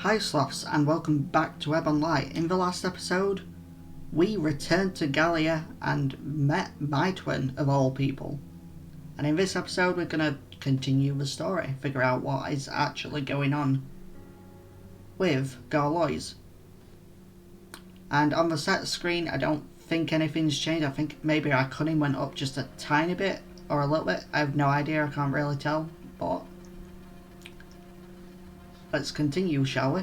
Hi Sloths, and welcome back to Ebon Light. In the last episode, we returned to Gawloyes and met Mietwen of all people. And in this episode we're going to continue the story, figure out what is actually going on with Gawloyes. And on the set screen I don't think anything's changed. I think maybe our cunning went up just a tiny bit, or a little bit. I have no idea, I can't really tell, but let's continue, shall we?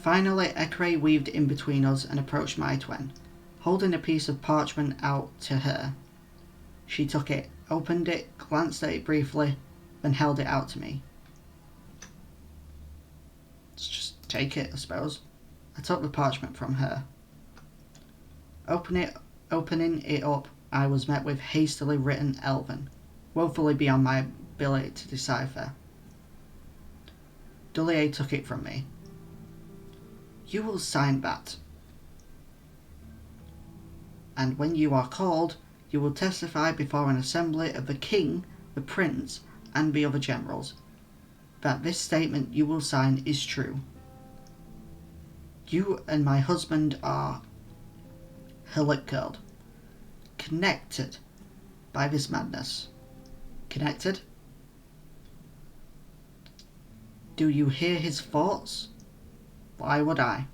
Finally, Ecarae weaved in between us and approached Mietwen, holding a piece of parchment out to her. She took it, opened it, glanced at it briefly, then held it out to me. Let's just take it, I suppose. I took the parchment from her. Opening it up, I was met with hastily written Elven, woefully beyond my ability to decipher. Duliae took it from me. You will sign that. And when you are called, you will testify before an assembly of the king, the prince, and the other generals, that this statement you will sign is true. You and my husband are connected by this madness. Connected? Do you hear his thoughts? Why would I?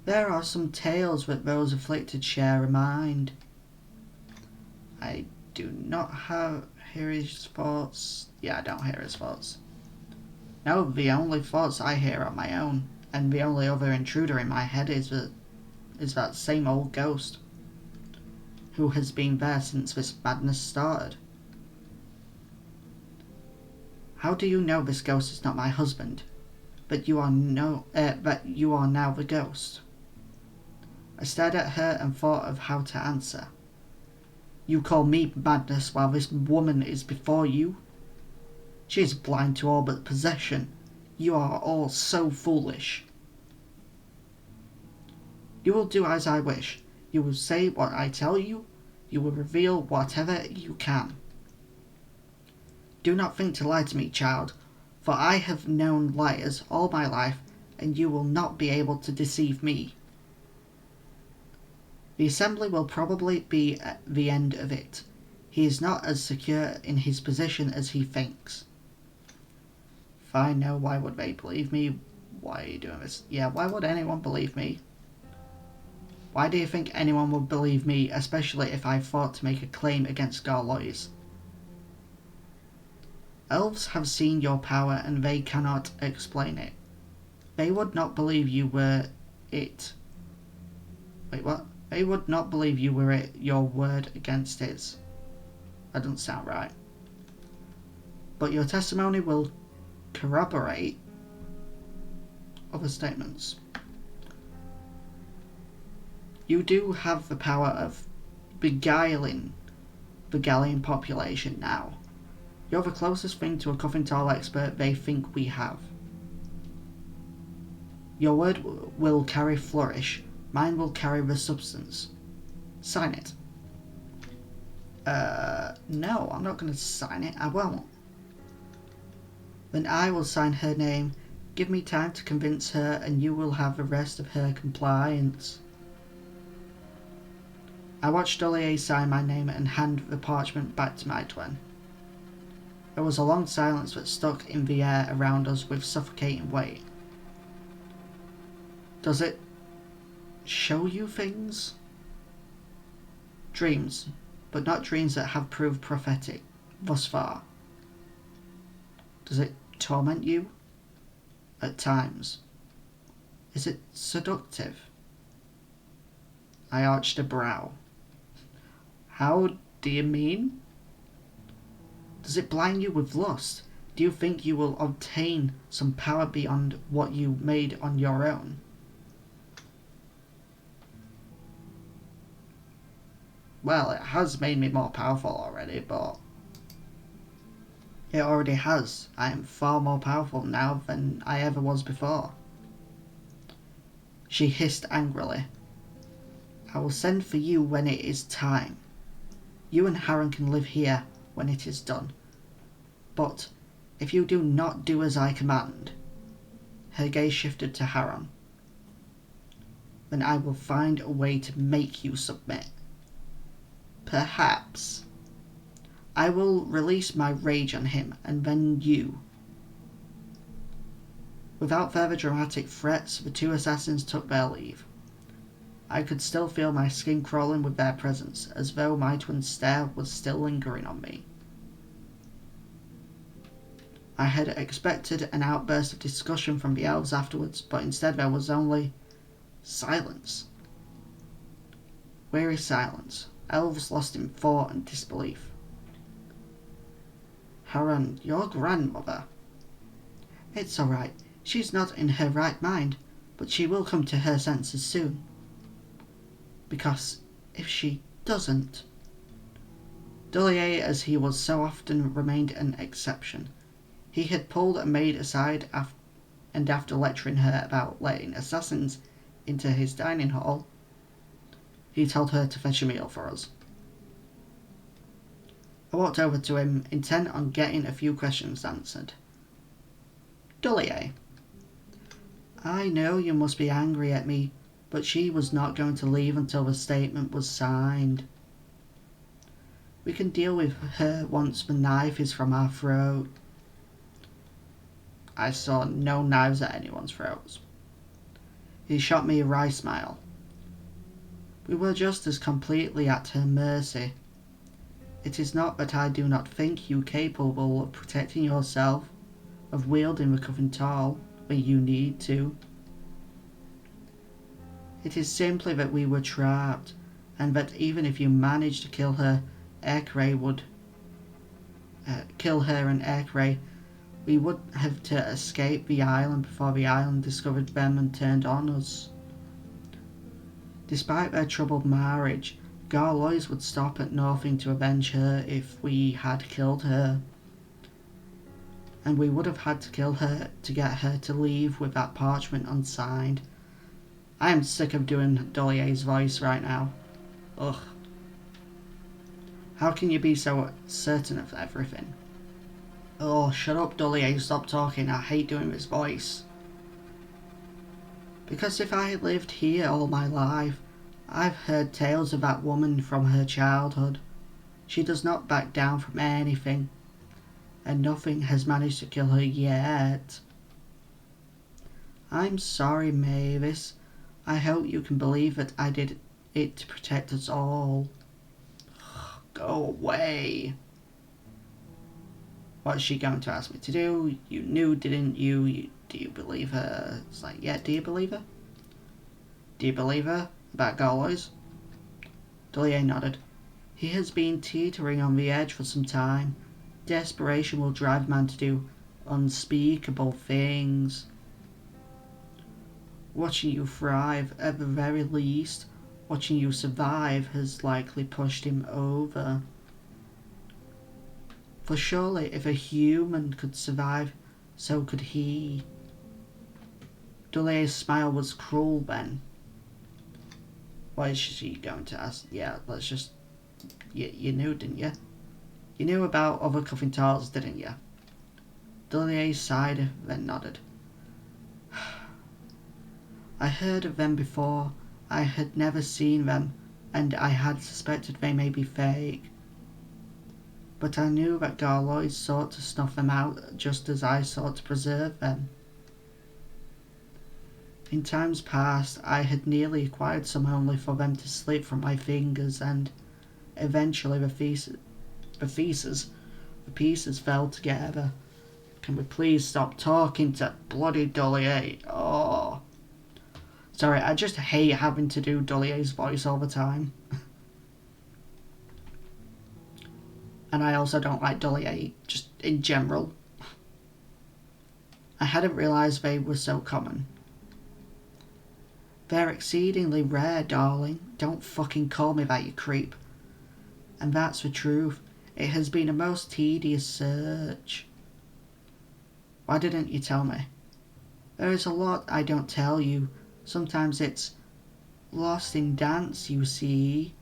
There are some tales that those afflicted share a mind. I do not hear his thoughts. Yeah, I don't hear his thoughts. No, the only thoughts I hear are my own, and the only other intruder in my head is that same old ghost, who has been there since this madness started. How do you know this ghost is not my husband? But you are now the ghost. I stared at her and thought of how to answer. You call me madness while this woman is before you? She is blind to all but possession. You are all so foolish. You will do as I wish. You will say what I tell you. You will reveal whatever you can. Do not think to lie to me, child, for I have known liars all my life, and you will not be able to deceive me. The assembly will probably be at the end of it. He is not as secure in his position as he thinks. Fine, no, why would they believe me? Why are you doing this? Yeah, why would anyone believe me? Why do you think anyone would believe me, especially if I fought to make a claim against Gawloyes? Elves have seen your power and they cannot explain it. They would not believe you were it. Wait, what? They would not believe you were it, your word against his. That doesn't sound right. But your testimony will corroborate other statements. You do have the power of beguiling the Gallian population now. You're the closest thing to a Cuthintal'd expert they think we have. Your word will carry flourish. Mine will carry the substance. Sign it. No, I'm not going to sign it. I won't. Then I will sign her name. Give me time to convince her and you will have the rest of her compliance. I watched Duliae sign my name and hand the parchment back to Mietwen. There was a long silence that stuck in the air around us with suffocating weight. Does it show you things? Dreams, but not dreams that have proved prophetic thus far. Does it torment you? At times. Is it seductive? I arched a brow. How do you mean? Does it blind you with lust? Do you think you will obtain some power beyond what you made on your own? Well, it has made me more powerful already, but it already has. I am far more powerful now than I ever was before. She hissed angrily. I will send for you when it is time. You and Harren can live here when it is done. But If you do not do as I command, her gaze shifted to Haran, then I will find a way to make you submit. Perhaps I will release my rage on him and then you. Without further dramatic threats, the two assassins took their leave. I could still feel my skin crawling with their presence, as though my twin's stare was still lingering on me. I had expected an outburst of discussion from the elves afterwards, but instead there was only silence. Weary silence, elves lost in thought and disbelief. Haran, your grandmother. It's all right. She's not in her right mind, but she will come to her senses soon. Because if she doesn't... Duliae, as he was so often, remained an exception. He had pulled a maid aside and after lecturing her about letting assassins into his dining hall, he told her to fetch a meal for us. I walked over to him, intent on getting a few questions answered. Duliae, I know you must be angry at me, but she was not going to leave until the statement was signed. We can deal with her once the knife is from our throat. I saw no knives at anyone's throats. He shot me a wry smile. We were just as completely at her mercy. It is not that I do not think you capable of protecting yourself, of wielding the Cuthintal'd when you need to. It is simply that we were trapped, and that even if you managed to kill her, Ecarae would kill her and Ecarae, we would have to escape the island before the island discovered them and turned on us. Despite their troubled marriage, Gawloyes would stop at nothing to avenge her if we had killed her. And we would have had to kill her to get her to leave with that parchment unsigned. I am sick of doing Duliae's voice right now. Ugh. How can you be so certain of everything? Oh, shut up, Duliae, stop talking. I hate doing this voice. Because if I had lived here all my life, I've heard tales of that woman from her childhood. She does not back down from anything, and nothing has managed to kill her yet. I'm sorry, Mavis. I hope you can believe that I did it to protect us all. Go away. What's she going to ask me to do? You knew, didn't you? Do you believe her? It's like, yeah, do you believe her? Do you believe her about Gawloyes? Duliae nodded. He has been teetering on the edge for some time. Desperation will drive man to do unspeakable things. Watching you thrive, at the very least, watching you survive has likely pushed him over. For surely if a human could survive, so could he. Duliae's smile was cruel then. What is she going to ask? Yeah, let's just... You knew, didn't you? You knew about other Cuthintal'ds, didn't you? Duliae sighed, then nodded. I heard of them before. I had never seen them, and I had suspected they may be fake. But I knew that Gawloyes sought to snuff them out just as I sought to preserve them. In times past, I had nearly acquired some only for them to slip from my fingers, and eventually the pieces fell together. Can we please stop talking to bloody Duliae? Oh. Sorry, I just hate having to do Duliae's voice all the time. And I also don't like Duliae, just in general. I hadn't realised they were so common. They're exceedingly rare, darling. Don't fucking call me that, you creep. And that's the truth. It has been a most tedious search. Why didn't you tell me? There is a lot I don't tell you. Sometimes it's lost in dance, you see.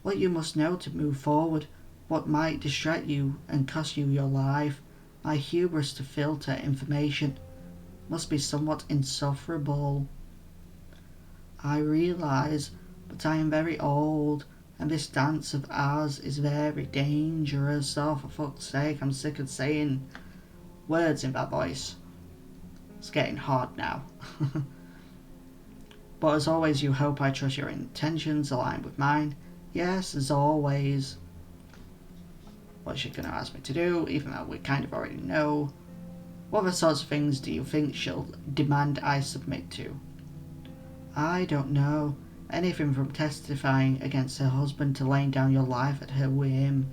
What you must know to move forward, what might distract you and cost you your life, My hubris to filter information must be somewhat insufferable. I realise, but I am very old, and this dance of ours is very dangerous. Oh, for fuck's sake, I'm sick of saying words in that voice. It's getting hard now. But as always, you hope I trust your intentions align with mine. Yes, as always. What's she going to ask me to do, even though we kind of already know? What other sorts of things do you think she'll demand I submit to? I don't know. Anything from testifying against her husband to laying down your life at her whim.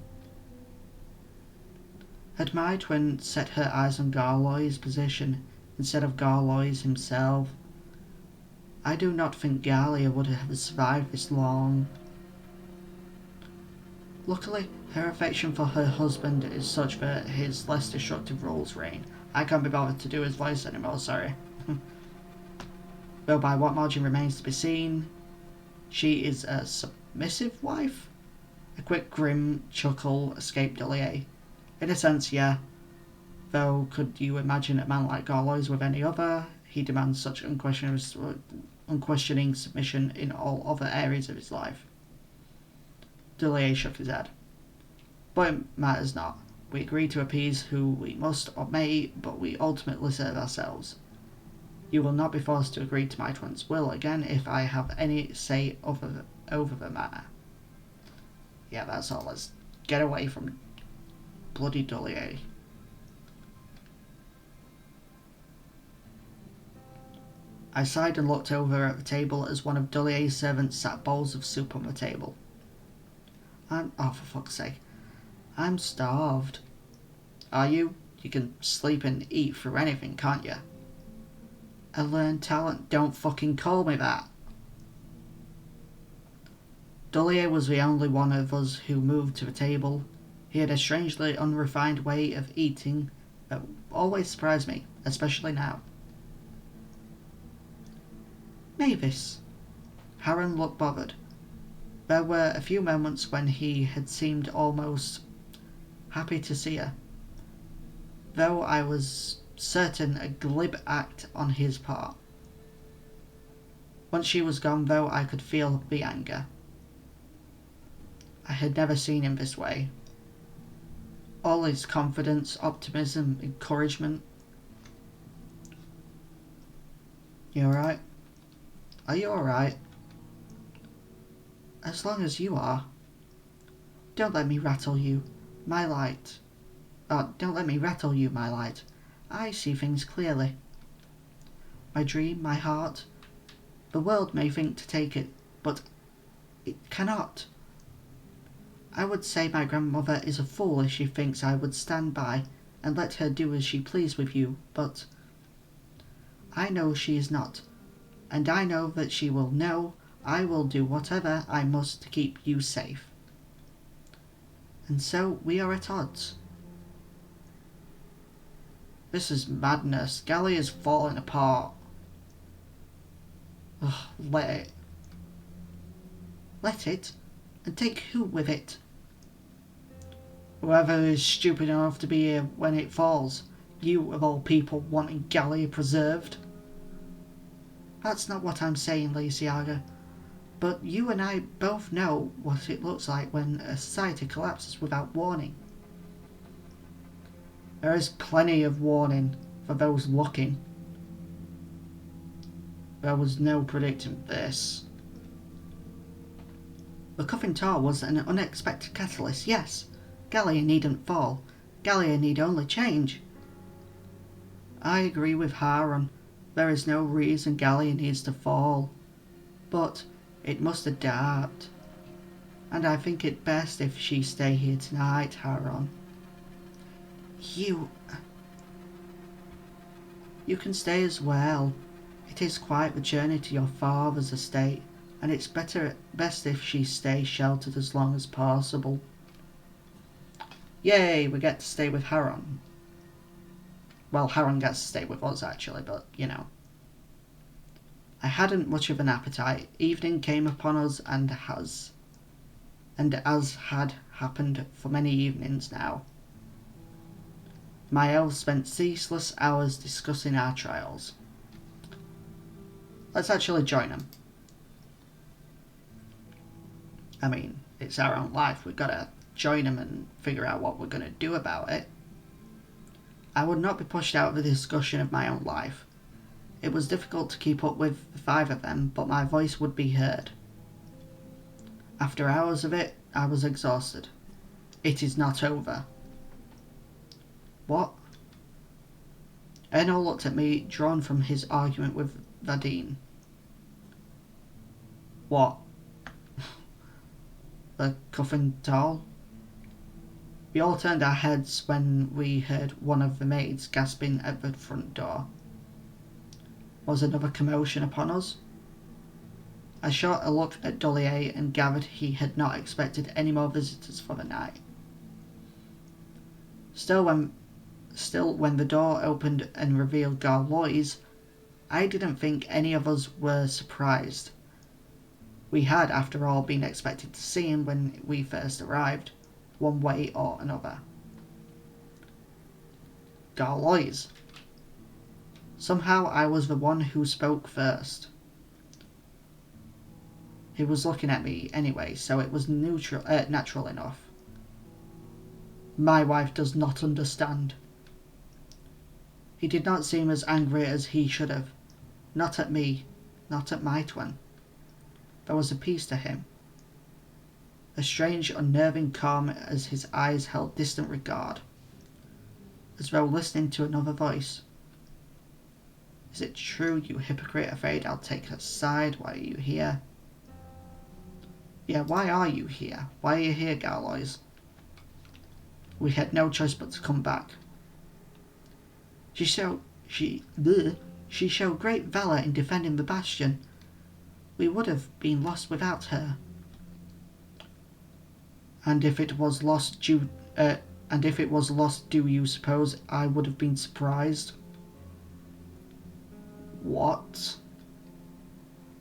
Had Mietwen set her eyes on Gawloyes' position instead of Gawloyes himself, I do not think Gallia would have survived this long. Luckily, her affection for her husband is such that his less destructive rules reign. I can't be bothered to do his voice anymore, sorry. Though by what margin remains to be seen. She is a submissive wife? A quick grim chuckle escaped Duliae. In a sense, yeah. Though, could you imagine a man like Gawloyes with any other? He demands such unquestioning submission in all other areas of his life. Duliae shook his head. But it matters not. We agree to appease who we must or may, but we ultimately serve ourselves. You will not be forced to agree to Mietwen's will again if I have any say over the matter. Yeah, that's all. Let's get away from bloody Duliae. I sighed and looked over at the table as one of Duliae's servants sat bowls of soup on the table. Oh, for fuck's sake. I'm starved. Are you? You can sleep and eat through anything, can't you? A learned talent. Don't fucking call me that. Duliae was the only one of us who moved to the table. He had a strangely unrefined way of eating that always surprised me, especially now. Mavis. Harren looked bothered. There were a few moments when he had seemed almost happy to see her, though I was certain a glib act on his part. Once she was gone, though, I could feel the anger. I had never seen him this way. All his confidence, optimism, encouragement. You alright? Are you alright? As long as you are. Don't let me rattle you, my light. Don't let me rattle you, my light. I see things clearly. My dream, my heart. The world may think to take it, but it cannot. I would say my grandmother is a fool if she thinks I would stand by and let her do as she pleased with you, but I know she is not, and I know that she will know I will do whatever I must to keep you safe. And so we are at odds. This is madness. Gawloyes is falling apart. Ugh, let it. Let it? And take who with it? Whoever is stupid enough to be here when it falls. You, of all people, wanting Gawloyes preserved. That's not what I'm saying, Lacey. But you and I both know what it looks like when a society collapses without warning. There is plenty of warning for those looking. There was no predicting this. The Cuthintal'd was an unexpected catalyst, yes. Gallia needn't fall. Gallia need only change. I agree with Harren. There is no reason Gallia needs to fall. But it must adapt. And I think it best if she stay here tonight, Harren. You can stay as well. It is quite the journey to your father's estate, and it's best if she stays sheltered as long as possible. Yay, we get to stay with Harren. Well, Harren gets to stay with us actually, but you know. I hadn't much of an appetite. Evening came upon us and as had happened for many evenings now. My elves spent ceaseless hours discussing our trials. Let's actually join them. I mean, it's our own life. We've got to join them and figure out what we're going to do about it. I would not be pushed out of the discussion of my own life. It was difficult to keep up with the 5 of them, but my voice would be heard. After hours of it, I was exhausted. It is not over. What? Ernol looked at me, drawn from his argument with Vadine. What? The Cuthintal'd? We all turned our heads when we heard one of the maids gasping at the front door. Was another commotion upon us? I shot a look at Duliae and gathered he had not expected any more visitors for the night. Still, when the door opened and revealed Gawloyes, I didn't think any of us were surprised. We had, after all, been expected to see him when we first arrived, one way or another. Gawloyes. Somehow I was the one who spoke first. He was looking at me anyway, so it was natural enough. My wife does not understand. He did not seem as angry as he should have. Not at me, not at Mietwen. There was a peace to him. A strange, unnerving calm as his eyes held distant regard, as though listening to another voice. Is it true, you hypocrite, afraid I'll take her side? Why are you here? Yeah, why are you here? Why are you here, Gawloyes? We had no choice but to come back. She showed great valour in defending the bastion. We would have been lost without her. And if it was lost, do you suppose I would have been surprised? What?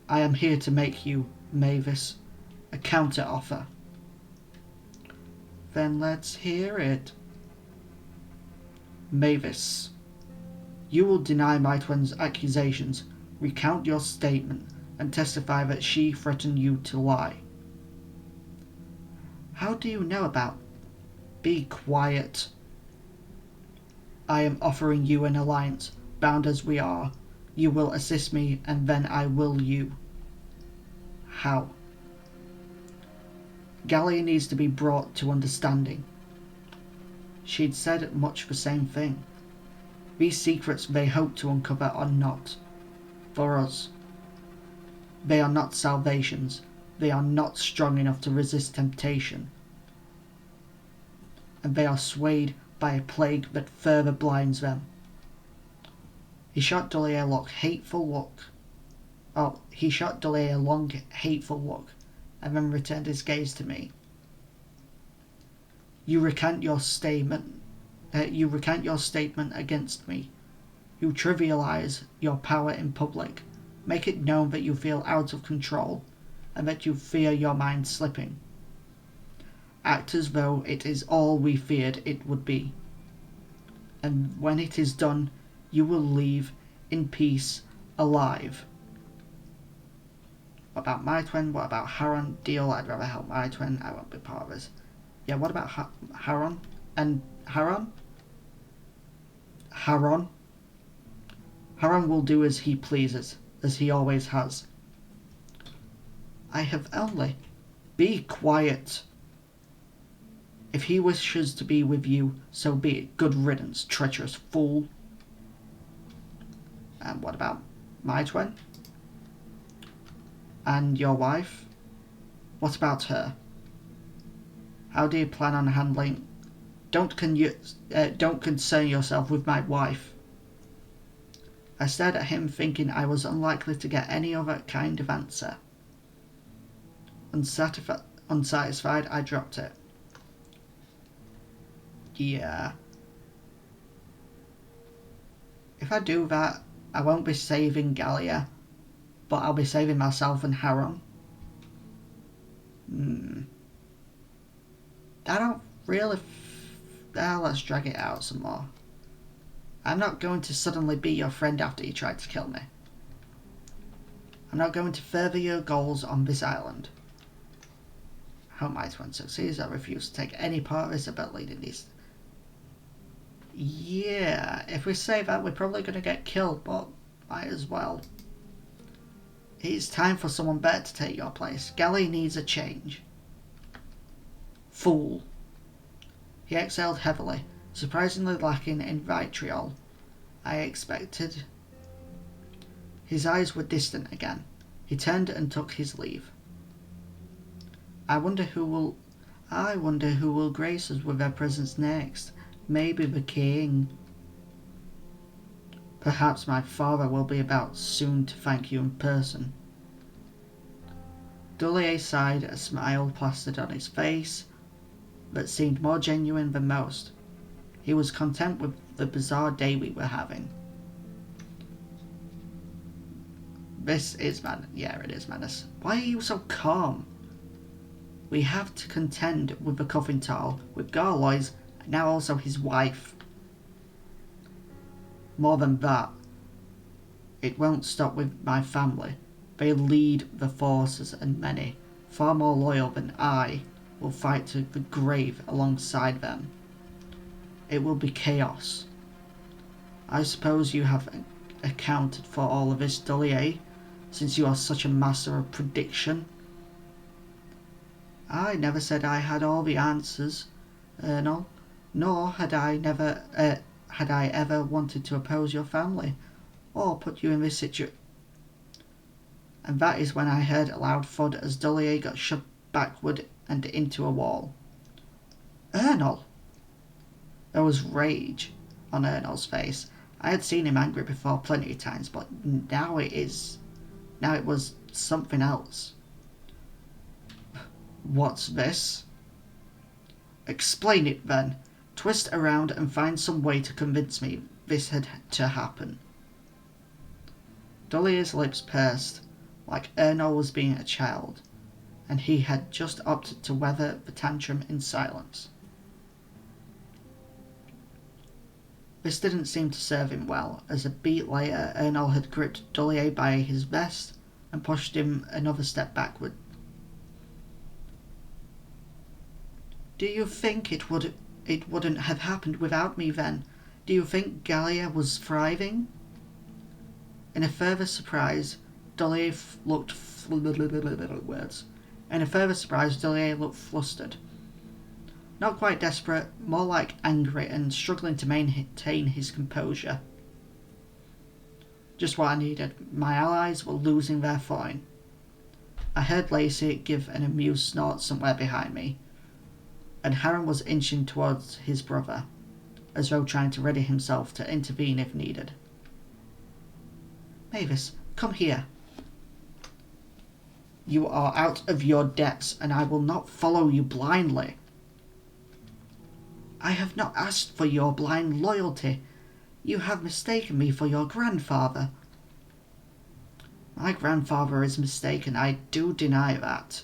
I am here to make you, Mavis, a counter-offer. Then let's hear it. Mavis, you will deny Mietwen's accusations, recount your statement, and testify that she threatened you to lie. How do you know about? Be quiet. I am offering you an alliance, bound as we are. You will assist me, and then I will you. How? Gawloyes needs to be brought to understanding. She'd said much the same thing. These secrets they hope to uncover are not for us. They are not salvations. They are not strong enough to resist temptation. And they are swayed by a plague that further blinds them. He shot Duliae a long, hateful look, and then returned his gaze to me. You recant your statement against me. You trivialize your power in public. Make it known that you feel out of control, and that you fear your mind slipping. Act as though it is all we feared it would be. And when it is done, you will leave in peace, alive. What about Mietwen? What about Haron? Deal, I'd rather help Mietwen. I won't be part of this. Yeah, what about Haron? And Haron? Haron will do as he pleases, as he always has. I have only... Be quiet. If he wishes to be with you, so be it. Good riddance, treacherous fool. And what about Mietwen? And your wife? What about her? How do you plan on handling... Don't concern yourself with my wife. I stared at him, thinking I was unlikely to get any other kind of answer. Unsatisfied, I dropped it. Yeah. If I do that, I won't be saving Gallia, but I'll be saving myself and Haron. I don't really... let's drag it out some more. I'm not going to suddenly be your friend after you tried to kill me. I'm not going to further your goals on this island. How Mietwen succeeds, I refuse to take any part of this about leading these. Yeah, if we say that, we're probably going to get killed, but might as well. It's time for someone better to take your place. Gawloyes needs a change. Fool. He exhaled heavily, surprisingly lacking in vitriol. I expected. His eyes were distant again. He turned and took his leave. I wonder who will grace us with their presence next. Maybe the king. Perhaps my father will be about soon to thank you in person. Duliae sighed, a smile plastered on his face that seemed more genuine than most. He was content with the bizarre day we were having. This is madness. Yeah, it is madness. Why are you so calm? We have to contend with the Cuthintal'd, with Gawloyes, and now also his wife. More than that, it won't stop with my family. They lead the forces, and many, far more loyal than I, will fight to the grave alongside them. It will be chaos. I suppose you have accounted for all of this, Duliae, since you are such a master of prediction. I never said I had all the answers, Ernol, nor had I ever wanted to oppose your family, or put you in this situation. And that is when I heard a loud thud as Duliae got shoved backward and into a wall. Ernol! There was rage on Ernol's face. I had seen him angry before plenty of times, but now it was something else. What's this? Explain it then. Twist around and find some way to convince me this had to happen. Duliae's lips pursed, like Ernol was being a child, and he had just opted to weather the tantrum in silence. This didn't seem to serve him well, as a beat later Ernol had gripped Duliae by his vest and pushed him another step backward. Do you think it wouldn't have happened without me then? Do you think Gawloyes was thriving? In a further surprise, Duliae looked flustered. Not quite desperate, more like angry and struggling to maintain his composure. Just what I needed. My allies were losing their footing. I heard Lacey give an amused snort somewhere behind me, and Harren was inching towards his brother, as though trying to ready himself to intervene if needed. Mavis, come here. You are out of your depths, and I will not follow you blindly. I have not asked for your blind loyalty. You have mistaken me for your grandfather. My grandfather is mistaken. I do deny that.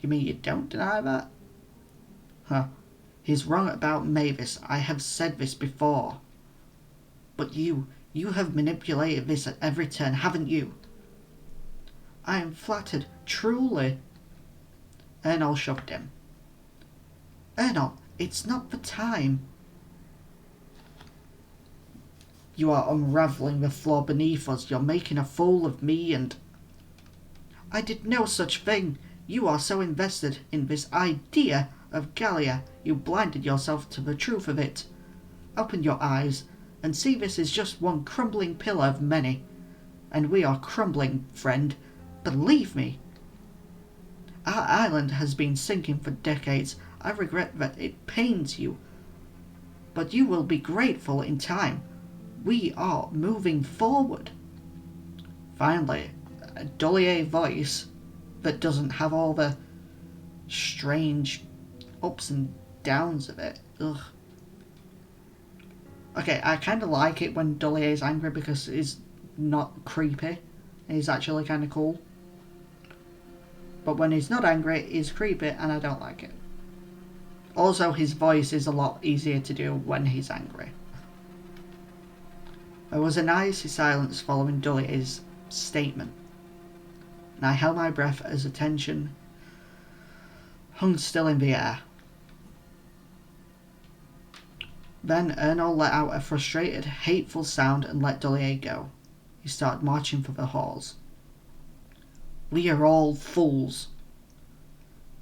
You mean you don't deny that? Huh. He's wrong about Mavis. I have said this before. But you have manipulated this at every turn, haven't you? I am flattered, truly. Ernol shoved him. Ernol, it's not the time. You are unravelling the floor beneath us. You're making a fool of me and... I did no such thing. You are so invested in this idea of Gawloyes, you blinded yourself to the truth of it. Open your eyes and see this is just one crumbling pillar of many. And we are crumbling, friend. Believe me. Our island has been sinking for decades. I regret that it pains you. But you will be grateful in time. We are moving forward. Finally, a Duliae voice that doesn't have all the strange ups and downs of it. Ugh. Okay, I kind of like it when Duliae is angry because it's not creepy. He's actually kind of cool. But when he's not angry, he's creepy and I don't like it. Also, his voice is a lot easier to do when he's angry. There was an icy silence following Duliae's statement, and I held my breath as attention hung still in the air. Then Ernol let out a frustrated, hateful sound and let Duliae go. He started marching for the halls. "We are all fools."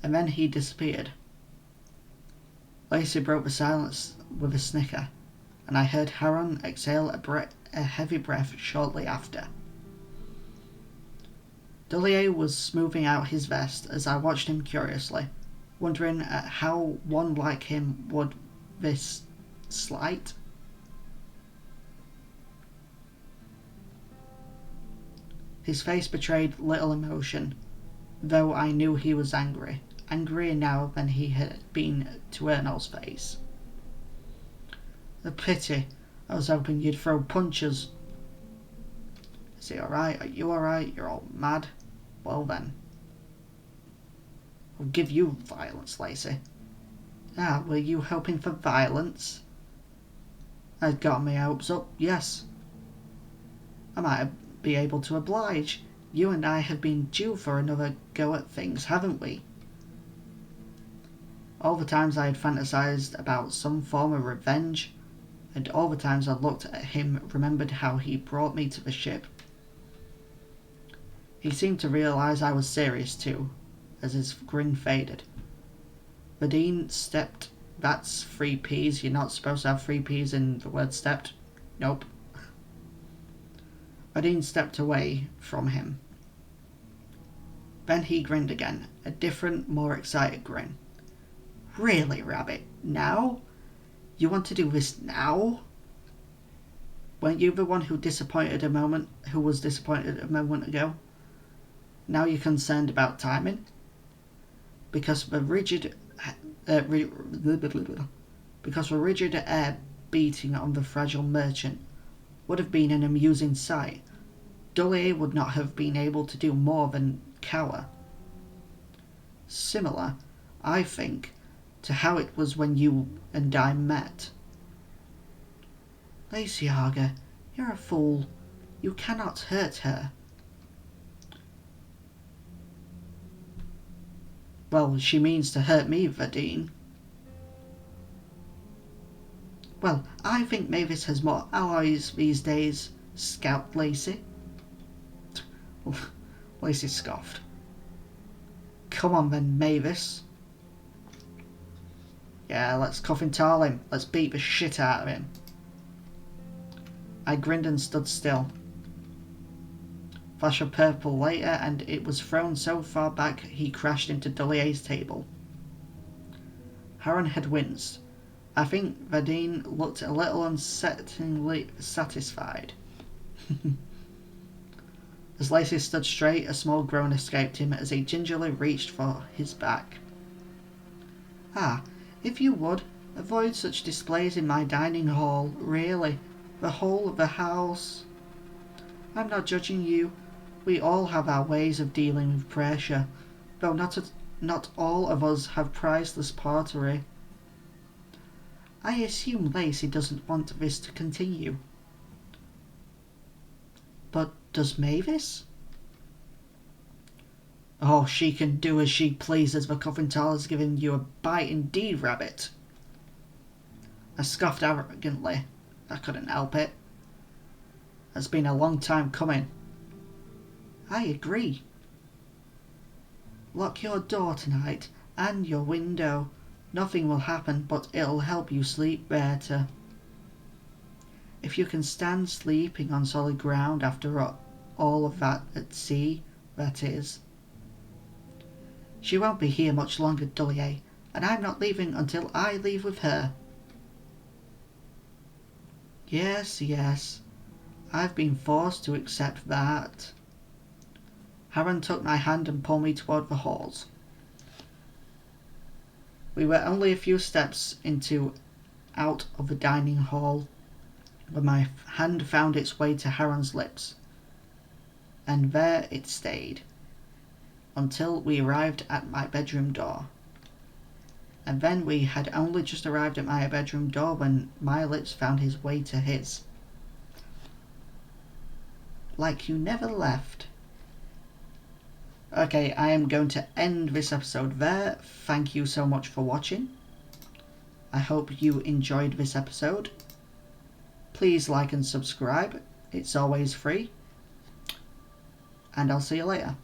And then he disappeared. Lacey broke the silence with a snicker, and I heard Haran exhale a heavy breath shortly after. Duliae was smoothing out his vest as I watched him curiously, wondering at how one like him would this slight. His face betrayed little emotion, though I knew he was angry, angrier now than he had been to Ernol's face. "A pity. I was hoping you'd throw punches." "Is he alright? Are you alright? You're all mad? Well then, I'll give you violence, Lacey." "Ah, were you hoping for violence?" "I'd got my hopes up, yes. I might be able to oblige. You and I have been due for another go at things, haven't we?" All the times I had fantasized about some form of revenge, and all the times I looked at him remembered how he brought me to the ship. He seemed to realize I was serious too, as his grin faded. Vadine stepped. That's 3 P's. You're not supposed to have 3 P's in the word stepped. Nope. Vadine stepped away from him. Then he grinned again, a different, more excited grin. "Really, Rabbit? Now? You want to do this now? Weren't you the one who was disappointed a moment ago? Now you're concerned about timing? Because the rigid air beating on the fragile merchant would have been an amusing sight. Duliae would not have been able to do more than cower. Similar, I think, to how it was when you and I met." "Lacey Arger, you're a fool. You cannot hurt her." "Well, she means to hurt me, Vadine." "Well, I think Mavis has more allies these days, Scout Lacey." Lacey scoffed. "Come on then, Mavis." "Yeah, let's Cuthintal'd him. Let's beat the shit out of him." I grinned and stood still. Flash of purple later, and it was thrown so far back he crashed into Duliae's table. Haran had winced. I think Vadine looked a little unsettlingly satisfied. As Lacey stood straight, a small groan escaped him as he gingerly reached for his back. "Ah, if you would, avoid such displays in my dining hall, really. The whole of the house. I'm not judging you. We all have our ways of dealing with pressure, though not all of us have priceless pottery. I assume Lacey doesn't want this to continue." "But does Mavis?" "Oh, she can do as she pleases. The Cuthintal'd has given you a bite indeed, Rabbit." I scoffed arrogantly. I couldn't help it. "It's been a long time coming." "I agree. Lock your door tonight, and your window. Nothing will happen, but it'll help you sleep better. If you can stand sleeping on solid ground after all of that at sea, that is." "She won't be here much longer, Duliae, and I'm not leaving until I leave with her." Yes, I've been forced to accept that." Haran took my hand and pulled me toward the halls. We were only a few steps out of the dining hall when my hand found its way to Haran's lips, and there it stayed until we arrived at my bedroom door. And then we had only just arrived at my bedroom door when my lips found his way to his. like you never left. Okay, I am going to end this episode there. Thank you so much for watching. I hope you enjoyed this episode. Please like and subscribe. It's always free. And I'll see you later.